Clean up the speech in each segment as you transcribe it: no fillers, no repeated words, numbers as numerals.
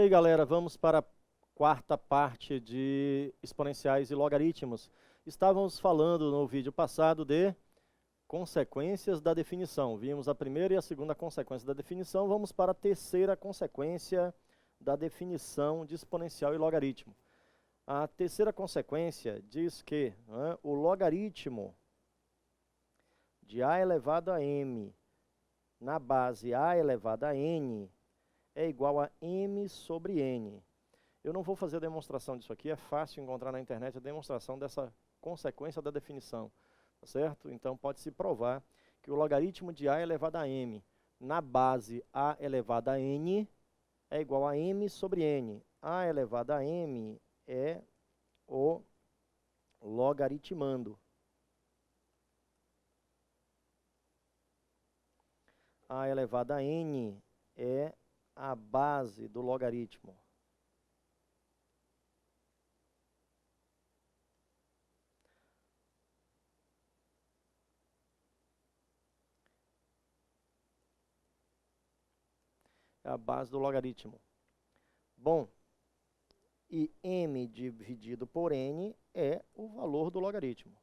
aí, galera, vamos para a quarta parte de exponenciais e logaritmos. Estávamos falando no vídeo passado de consequências da definição. Vimos a primeira e a segunda consequência da definição. Vamos para a terceira consequência da definição de exponencial e logaritmo. A terceira consequência diz que o logaritmo de a elevado a m na base a elevado a n é igual a m sobre n. Eu não vou fazer a demonstração disso aqui, é fácil encontrar na internet a demonstração dessa consequência da definição, tá certo? Então pode-se provar que o logaritmo de a elevado a m na base a elevado a n é igual a m sobre n. A elevado a m é o logaritmando. A elevado a n é a base do logaritmo. É a base do logaritmo. Bom, e m dividido por n é o valor do logaritmo.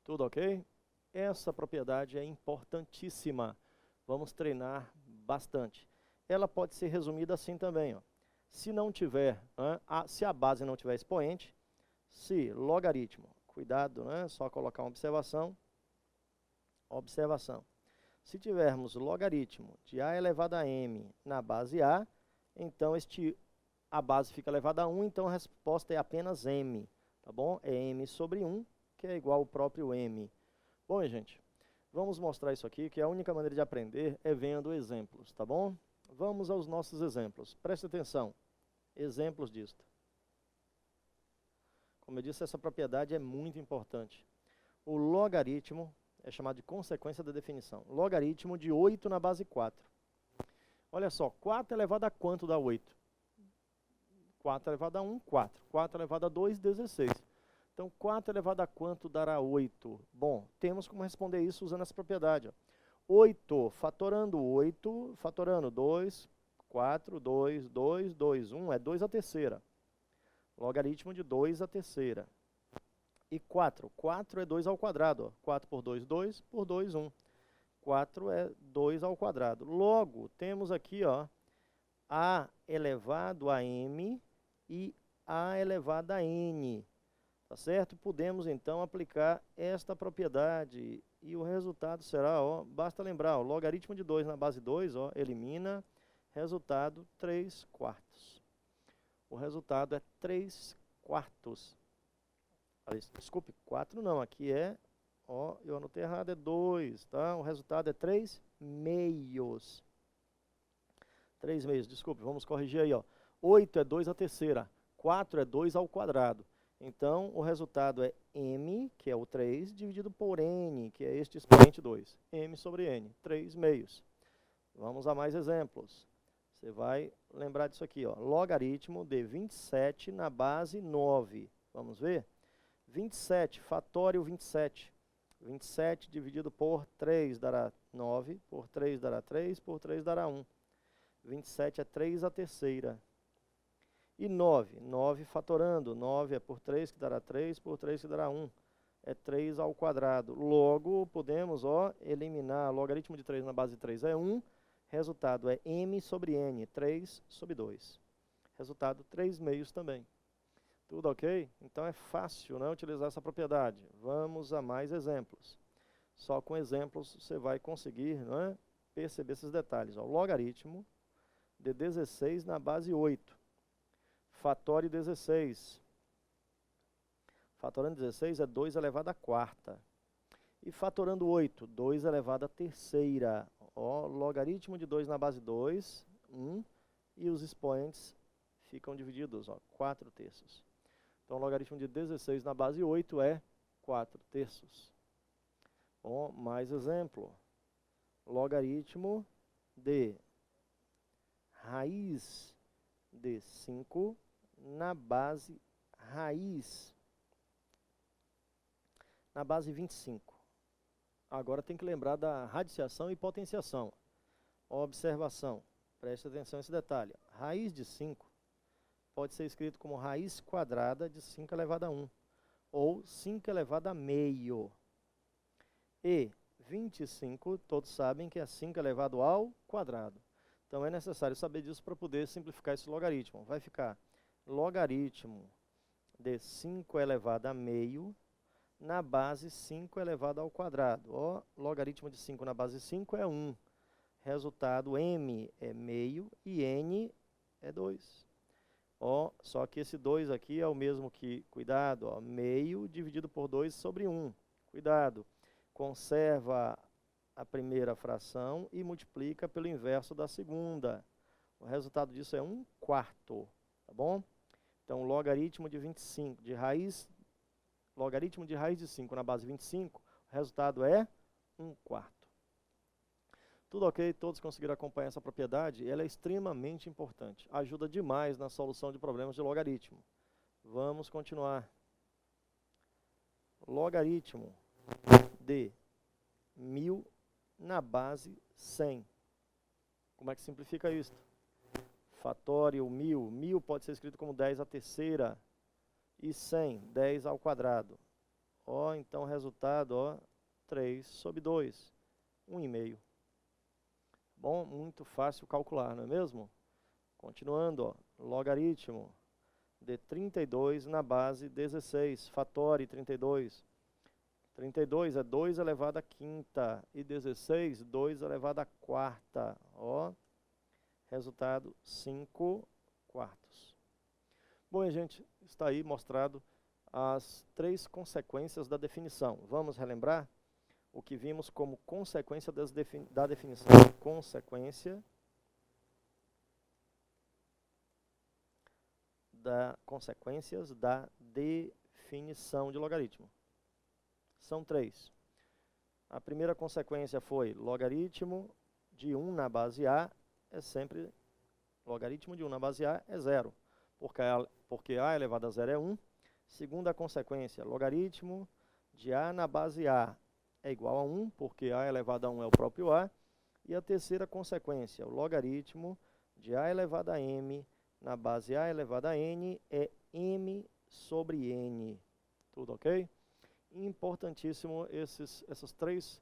Tudo ok? Essa propriedade é importantíssima. Vamos treinar bastante. Ela pode ser resumida assim também. Ó. Se não tiver, se a base não tiver expoente, se logaritmo, cuidado, só colocar uma observação. Observação. Se tivermos logaritmo de a elevado a m na base a, então a base fica elevada a 1, então a resposta é apenas m, tá bom? É m sobre 1, que é igual ao próprio m. Bom, gente, vamos mostrar isso aqui, que a única maneira de aprender é vendo exemplos, tá bom? Vamos aos nossos exemplos. Preste atenção. Exemplos disto. Como eu disse, essa propriedade é muito importante. O logaritmo é chamado de consequência da definição. Logaritmo de 8 na base 4. Olha só, 4 elevado a quanto dá 8? 4 elevado a 1, 4. 4 elevado a 2, 16. Então, 4 elevado a quanto dará 8? Bom, temos como responder isso usando essa propriedade. Ó. 8, fatorando 8, fatorando 2, 4, 2, 2, 2, 1, é 2 à terceira. Logaritmo de 2 à terceira. E 4, 4 é 2 ao quadrado. Ó. 4 por 2, 2, por 2, 1. 4 é 2 ao quadrado. Logo, temos aqui ó, a elevado a m e a elevado a n. Tá certo? Podemos, então, aplicar esta propriedade e o resultado será, ó, basta lembrar, ó, logaritmo de 2 na base 2, ó, elimina, resultado 3 quartos. O resultado é 3 quartos. Desculpe, 4 não, aqui é, ó, eu anotei errado, é 2, tá? O resultado é 3 meios. 3 meios, desculpe, vamos corrigir aí, ó. 8 é 2 à terceira, 4 é 2 ao quadrado. Então, o resultado é m, que é o 3, dividido por n, que é este expoente 2. m sobre n, 3 meios. Vamos a mais exemplos. Você vai lembrar disso aqui, ó. Logaritmo de 27 na base 9. Vamos ver? 27, fatório 27. 27 dividido por 3 dará 9, por 3 dará 3, por 3 dará 1. 27 é 3 à terceira. E 9, 9 fatorando, 9 é por 3 que dará 3, por 3 que dará 1. É 3 ao quadrado. Logo, podemos eliminar logaritmo de 3 na base de 3 é 1. Resultado é m sobre n, 3 sobre 2. Resultado 3 meios também. Tudo ok? Então é fácil utilizar essa propriedade. Vamos a mais exemplos. Só com exemplos você vai conseguir perceber esses detalhes. Ó. Logaritmo de 16 na base 8. Fatório 16. Fatorando 16 é 2 elevado à quarta. E fatorando 8, 2 elevado à terceira. Ó, logaritmo de 2 na base 2, 1. E os expoentes ficam divididos, ó, 4 terços. Então, o logaritmo de 16 na base 8 é 4 terços. Bom, mais exemplo. Logaritmo de raiz de 5 na base raiz, na base 25. Agora tem que lembrar da radiciação e potenciação. Observação, preste atenção nesse detalhe. Raiz de 5 pode ser escrito como raiz quadrada de 5 elevado a 1, ou 5 elevado a meio. E 25, todos sabem que é 5 elevado ao quadrado. Então é necessário saber disso para poder simplificar esse logaritmo. Vai ficar logaritmo de 5 elevado a meio na base 5 elevado ao quadrado. Ó, logaritmo de 5 na base 5 é 1. Resultado, m é meio e n é 2. Ó, só que esse 2 aqui é o mesmo que, cuidado, ó, meio dividido por 2 sobre 1. Cuidado, conserva a primeira fração e multiplica pelo inverso da segunda. O resultado disso é 1/4, tá bom? Então, logaritmo de 25, logaritmo de raiz de 5 na base 25, o resultado é 1/4. Tudo ok? Todos conseguiram acompanhar essa propriedade? Ela é extremamente importante. Ajuda demais na solução de problemas de logaritmo. Vamos continuar. Logaritmo de 1000 na base 100. Como é que simplifica isso? Fatório 1000. 1000 pode ser escrito como 10 à terceira. E 100, 10 ao quadrado. Ó, então o resultado, ó, 3 sobre 2. 1,5. Bom, muito fácil calcular, não é mesmo? Continuando, ó, logaritmo de 32 na base 16. Fatório 32. 32 é 2 elevado à quinta. E 16, 2 elevado à quarta. Ó, resultado, 5/4. Bom, gente, está aí mostrado as 3 consequências da definição. Vamos relembrar o que vimos como consequência da definição. Consequências da definição de logaritmo. São 3. A primeira consequência foi logaritmo de 1 na base A é sempre, logaritmo de 1 na base A é 0. Porque A elevado a 0 é 1. Segunda consequência, logaritmo de A na base A é igual a 1, porque A elevado a 1 é o próprio A. E a terceira consequência, o logaritmo de A elevado a M na base A elevado a N é M sobre N. Tudo ok? Importantíssimo essas 3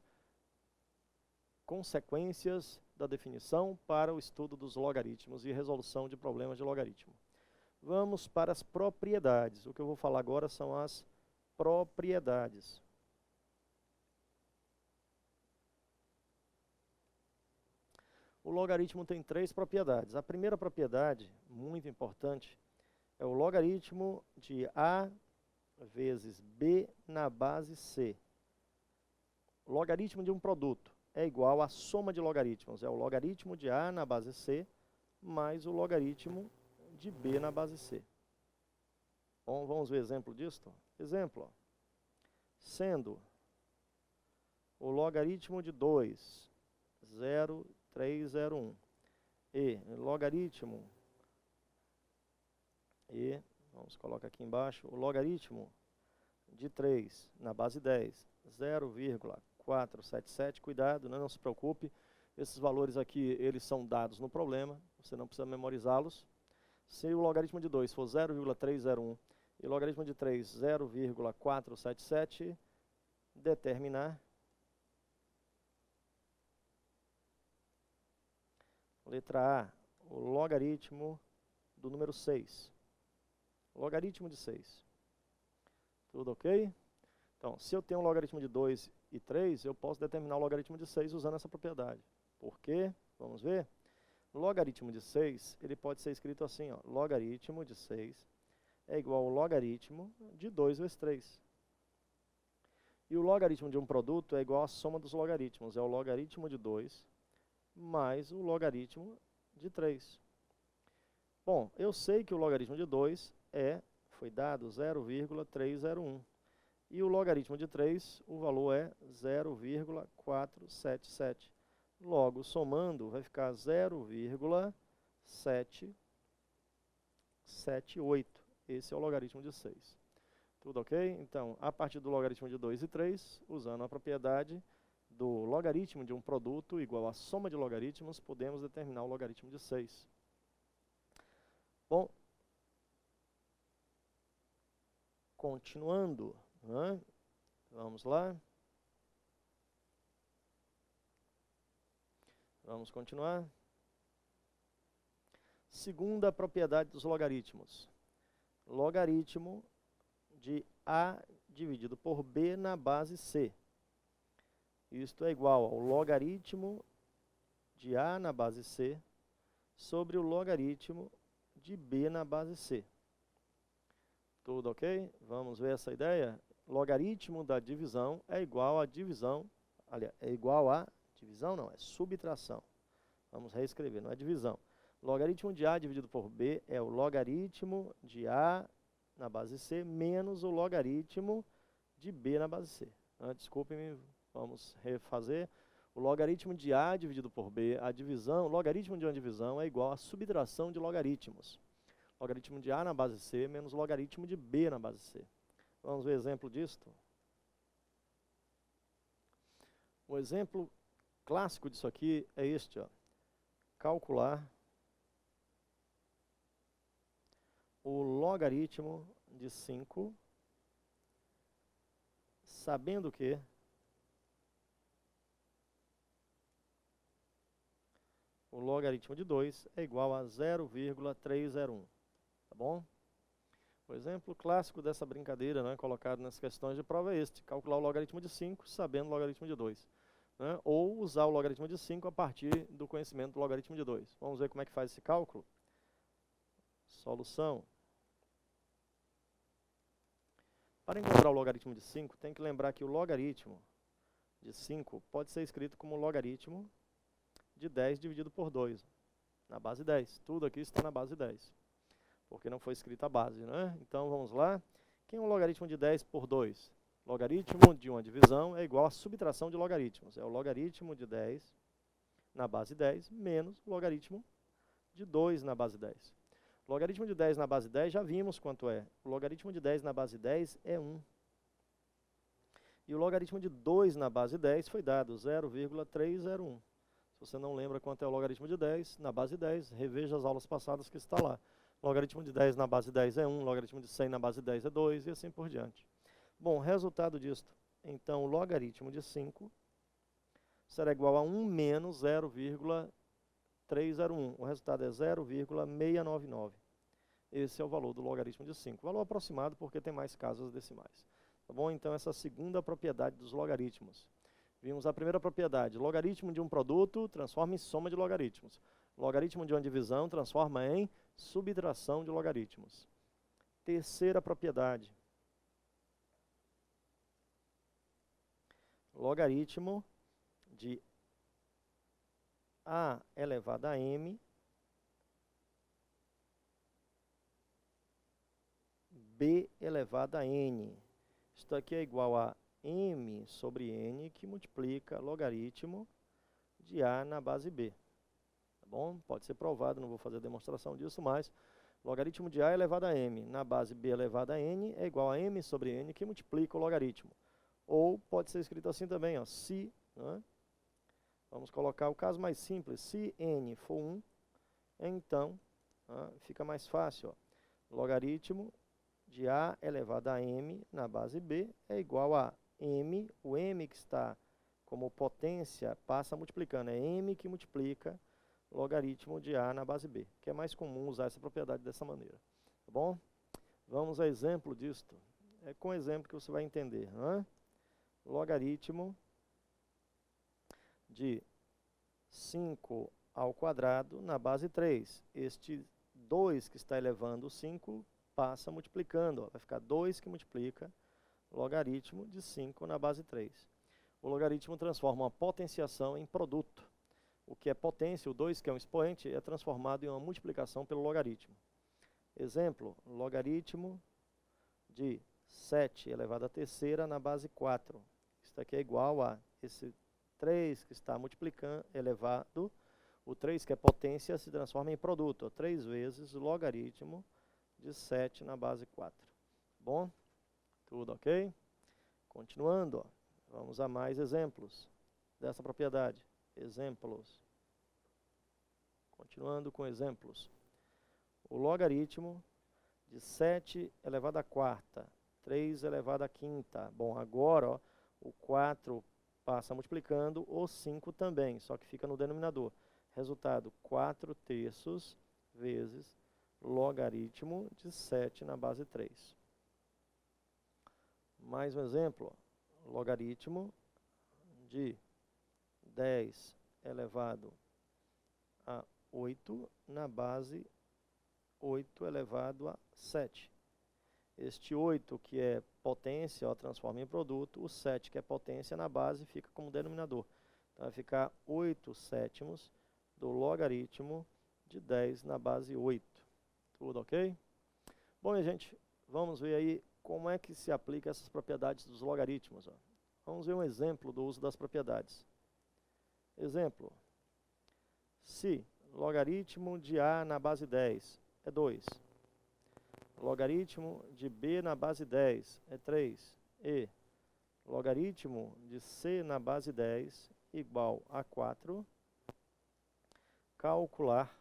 consequências da definição para o estudo dos logaritmos e resolução de problemas de logaritmo. Vamos para as propriedades. O que eu vou falar agora são as propriedades. O logaritmo tem 3 propriedades. A primeira propriedade, muito importante, é o logaritmo de A vezes B na base C. O logaritmo de um produto é igual à soma de logaritmos. É o logaritmo de A na base C mais o logaritmo de B na base C. Bom, vamos ver exemplo disso? Exemplo, ó. Sendo o logaritmo de 2, 0,301, e logaritmo, vamos colocar aqui embaixo, o logaritmo de 3 na base 10, 0,477, cuidado, né, não se preocupe, esses valores aqui, eles são dados no problema, você não precisa memorizá-los. Se o logaritmo de 2 for 0,301 e o logaritmo de 3, 0,477, determinar letra A, o logaritmo do número 6. Logaritmo de 6. Tudo ok? Então, se eu tenho um logaritmo de 2 e 3, eu posso determinar o logaritmo de 6 usando essa propriedade. Por quê? Vamos ver? Logaritmo de 6, ele pode ser escrito assim, ó, logaritmo de 6 é igual ao logaritmo de 2 vezes 3. E o logaritmo de um produto é igual à soma dos logaritmos, é o logaritmo de 2 mais o logaritmo de 3. Bom, eu sei que o logaritmo de 2 foi dado 0,301. E o logaritmo de 3, o valor é 0,477. Logo, somando, vai ficar 0,778. Esse é o logaritmo de 6. Tudo ok? Então, a partir do logaritmo de 2 e 3, usando a propriedade do logaritmo de um produto igual à soma de logaritmos, podemos determinar o logaritmo de 6. Bom, continuando, né? Vamos lá. Vamos continuar. Segunda propriedade dos logaritmos. Logaritmo de A dividido por B na base C. Isto é igual ao logaritmo de A na base C sobre o logaritmo de B na base C. Tudo ok? Vamos ver essa ideia? Logaritmo da divisão é igual a divisão, aliás, é igual a divisão não, é subtração. Vamos reescrever, não é divisão. Logaritmo de A dividido por B é o logaritmo de A na base C menos o logaritmo de B na base C. Desculpe-me, vamos refazer. O logaritmo de A dividido por B, a divisão, o logaritmo de uma divisão é igual a subtração de logaritmos. Logaritmo de A na base C menos o logaritmo de B na base C. Vamos ver exemplo disto? O exemplo clássico disso aqui é este, ó. Calcular o logaritmo de 5, sabendo que o logaritmo de 2 é igual a 0,301. Tá bom? O exemplo clássico dessa brincadeira, né, colocado nas questões de prova é este: calcular o logaritmo de 5 sabendo o logaritmo de 2. Né, ou usar o logaritmo de 5 a partir do conhecimento do logaritmo de 2. Vamos ver como é que faz esse cálculo? Solução. Para encontrar o logaritmo de 5, tem que lembrar que o logaritmo de 5 pode ser escrito como logaritmo de 10 dividido por 2, na base 10. Tudo aqui está na base 10, porque não foi escrita a base, né? Então, vamos lá. Quem é o logaritmo de 10 por 2? Logaritmo de uma divisão é igual a subtração de logaritmos. É o logaritmo de 10 na base 10 menos o logaritmo de 2 na base 10. Logaritmo de 10 na base 10 já vimos quanto é. O logaritmo de 10 na base 10 é 1. E o logaritmo de 2 na base 10 foi dado 0,301. Se você não lembra quanto é o logaritmo de 10 na base 10, reveja as aulas passadas que está lá. Logaritmo de 10 na base 10 é 1, logaritmo de 100 na base 10 é 2 e assim por diante. Bom, resultado disto. Então, o logaritmo de 5 será igual a 1 menos 0,301. O resultado é 0,699. Esse é o valor do logaritmo de 5. Valor aproximado porque tem mais casas decimais. Tá bom? Então, essa é a segunda propriedade dos logaritmos. Vimos a primeira propriedade. Logaritmo de um produto transforma em soma de logaritmos. Logaritmo de uma divisão transforma em subtração de logaritmos. Terceira propriedade. Logaritmo de A elevado a M B elevado a N. Isto aqui é igual a M sobre N, que multiplica logaritmo de A na base B. Tá bom? Pode ser provado, não vou fazer a demonstração disso, mas logaritmo de A elevado a M na base B elevado a N é igual a M sobre N, que multiplica o logaritmo. Ou pode ser escrito assim também, ó, se, né? Vamos colocar o caso mais simples. Se N for 1, então, fica mais fácil, ó. Logaritmo de A elevado a M na base B é igual a M, o M que está como potência passa multiplicando, é M que multiplica logaritmo de A na base B, que é mais comum usar essa propriedade dessa maneira, tá bom? Vamos a exemplo disto. É com exemplo que você vai entender, né? Logaritmo de 5 ao quadrado na base 3. Este 2 que está elevando o 5 passa multiplicando, ó, vai ficar 2 que multiplica logaritmo de 5 na base 3. O logaritmo transforma uma potenciação em produto. O que é potência, o 2 que é um expoente, é transformado em uma multiplicação pelo logaritmo. Exemplo, logaritmo de 7 elevado à terceira na base 4. Isso aqui é igual a esse 3 que está multiplicando, elevado, o 3 que é potência se transforma em produto, ó, 3 vezes o logaritmo de 7 na base 4. Bom? Tudo ok? Continuando, ó, vamos a mais exemplos. dessa propriedade. Exemplos. Continuando com exemplos. O logaritmo de 7 elevado à quarta, 3 elevado à quinta. Bom, agora ó, o 4 passa multiplicando, o 5 também, só que fica no denominador. Resultado, 4 terços vezes logaritmo de 7 na base 3. Mais um exemplo. Logaritmo de 10 elevado a 8 na base 8 elevado a 7. Este 8, que é potência, ó, transforma em produto. O 7, que é potência, na base fica como denominador. Então, vai ficar 8 sétimos do logaritmo de 10 na base 8. Tudo ok? Bom, minha gente, vamos ver aí como é que se aplica essas propriedades dos logaritmos. Ó. Vamos ver um exemplo do uso das propriedades. Exemplo. Se logaritmo de A na base 10 é 2. Logaritmo de B na base 10 é 3. E logaritmo de C na base 10 igual a 4. Calcular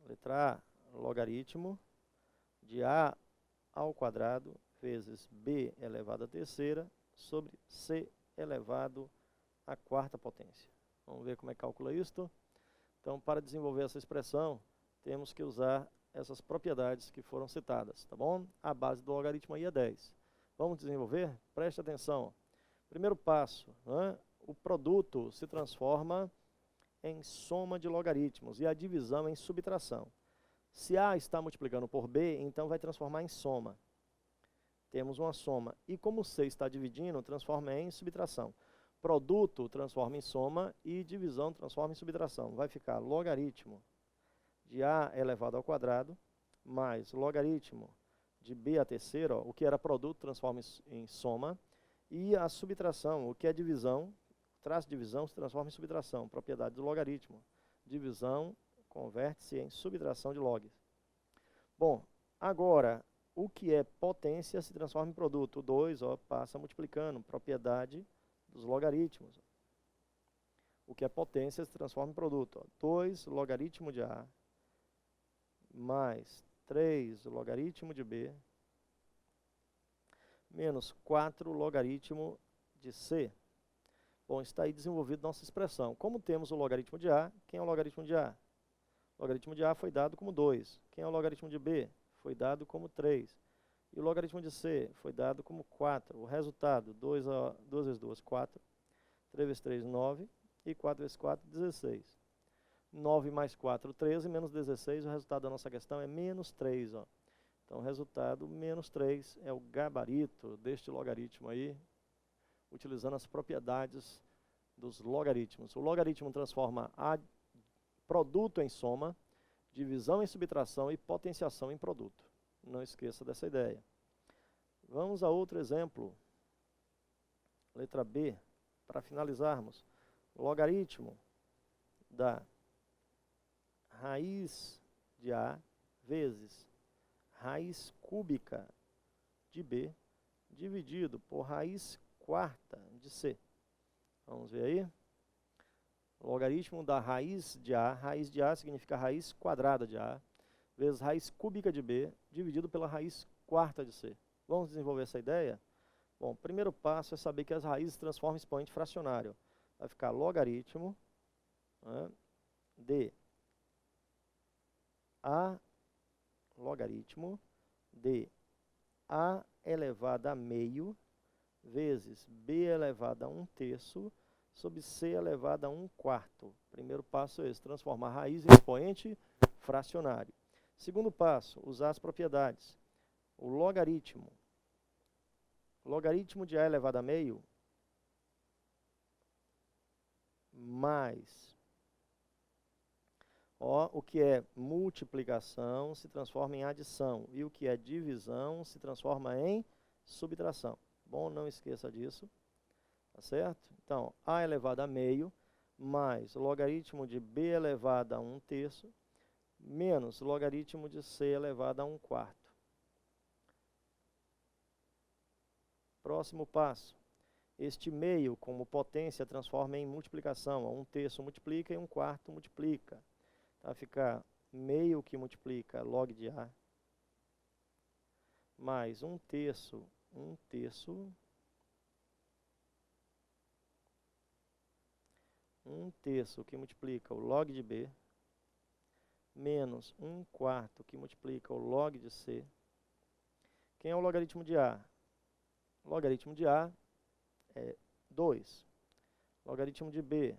letra A, logaritmo de A ao quadrado vezes B elevado à terceira sobre C elevado à quarta potência. Vamos ver como é que calcula isto. Então, para desenvolver essa expressão, temos que usar essas propriedades que foram citadas, tá bom? A base do logaritmo aí é 10. Vamos desenvolver? Preste atenção. Primeiro passo, né? O produto se transforma em soma de logaritmos e a divisão em subtração. Se A está multiplicando por B, então vai transformar em soma. Temos uma soma. E como C está dividindo, transforma em subtração. Produto transforma em soma e divisão transforma em subtração. Vai ficar logaritmo de A elevado ao quadrado mais logaritmo de B à terceira, ó, o que era produto transforma em soma, e a subtração, o que é divisão, traço de divisão se transforma em subtração, propriedade do logaritmo. Divisão converte-se em subtração de log. Bom, agora, o que é potência se transforma em produto. O 2 ó, passa multiplicando, propriedade dos logaritmos. O que é potência se transforma em produto. Ó. 2 logaritmo de A mais 3 logaritmo de B menos 4 logaritmo de C. Bom, está aí desenvolvida nossa expressão. Como temos o logaritmo de A, quem é o logaritmo de A? O logaritmo de A foi dado como 2. Quem é o logaritmo de B? Foi dado como 3. E o logaritmo de C foi dado como 4. O resultado, 2 vezes 2, 4. 3 vezes 3, 9. E 4 vezes 4, 16. 9 mais 4, 13, menos 16. O resultado da nossa questão é menos 3. Ó. Então, o resultado, menos 3, é o gabarito deste logaritmo aí, utilizando as propriedades dos logaritmos. O logaritmo transforma a produto em soma, divisão em subtração e potenciação em produto. Não esqueça dessa ideia. Vamos a outro exemplo. Letra B, para finalizarmos. Logaritmo da raiz de A vezes raiz cúbica de B dividido por raiz quarta de C. Vamos ver aí. Logaritmo da raiz de A significa raiz quadrada de A, vezes raiz cúbica de B, dividido pela raiz quarta de C. Vamos desenvolver essa ideia? Bom, o primeiro passo é saber que as raízes transformam em expoente fracionário. Vai ficar logaritmo, né, de A, logaritmo de A elevado a meio, vezes B elevado a 1/3, sobre C elevado a 1/4. Primeiro passo é esse, transformar a raiz em expoente fracionário. Segundo passo, usar as propriedades. O logaritmo de A elevado a meio mais, ó, o que é multiplicação se transforma em adição, e o que é divisão se transforma em subtração. Bom, não esqueça disso. Tá certo? Então, A elevado a meio mais logaritmo de B elevado a 1/3 menos logaritmo de C elevado a 1/4. Próximo passo. Este meio, como potência, transforma em multiplicação. 1/3 multiplica e 1/4 multiplica. Vai ficar meio que multiplica log de A, mais 1/3 que multiplica o log de B, menos 1/4 que multiplica o log de C. Quem é o logaritmo de A? O logaritmo de A é 2. Logaritmo de B,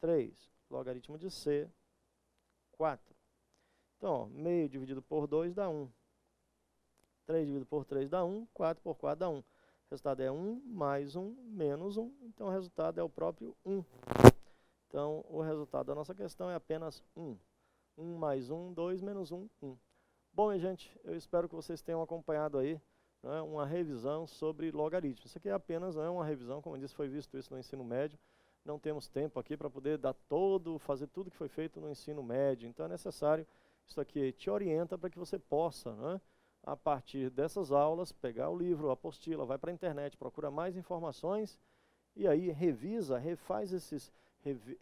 3. Logaritmo de C, 4. Então, ó, meio dividido por 2 dá 1. 3 dividido por 3 dá 1. 4 por 4 dá 1. O resultado é 1 mais 1 menos 1. Então, o resultado é o próprio 1. Então, o resultado da nossa questão é apenas 1. 1 mais 1, 2 menos 1, 1. Bom, minha gente, eu espero que vocês tenham acompanhado aí, né, uma revisão sobre logaritmos. Isso aqui é apenas uma revisão, como eu disse, foi visto isso no ensino médio. Não temos tempo aqui para poder fazer tudo que foi feito no ensino médio. Então é necessário, isso aqui te orienta para que você possa, né, a partir dessas aulas, pegar o livro, a apostila, vai para a internet, procura mais informações e aí revisa,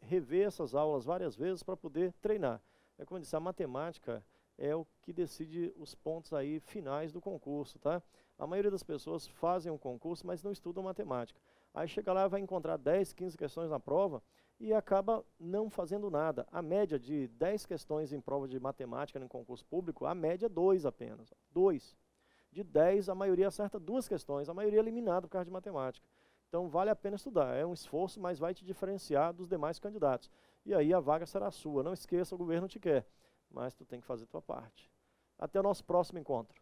rever essas aulas várias vezes para poder treinar. É como eu disse, a matemática é o que decide os pontos aí finais do concurso, tá? A maioria das pessoas fazem um concurso, mas não estudam matemática. Aí chega lá e vai encontrar 10, 15 questões na prova e acaba não fazendo nada. A média de 10 questões em prova de matemática no concurso público, a média é 2 apenas. 2. De 10, a maioria acerta 2 questões, a maioria é eliminada por causa de matemática. Então vale a pena estudar, é um esforço, mas vai te diferenciar dos demais candidatos. E aí a vaga será sua. Não esqueça, o governo te quer, mas tu tem que fazer a tua parte. Até o nosso próximo encontro.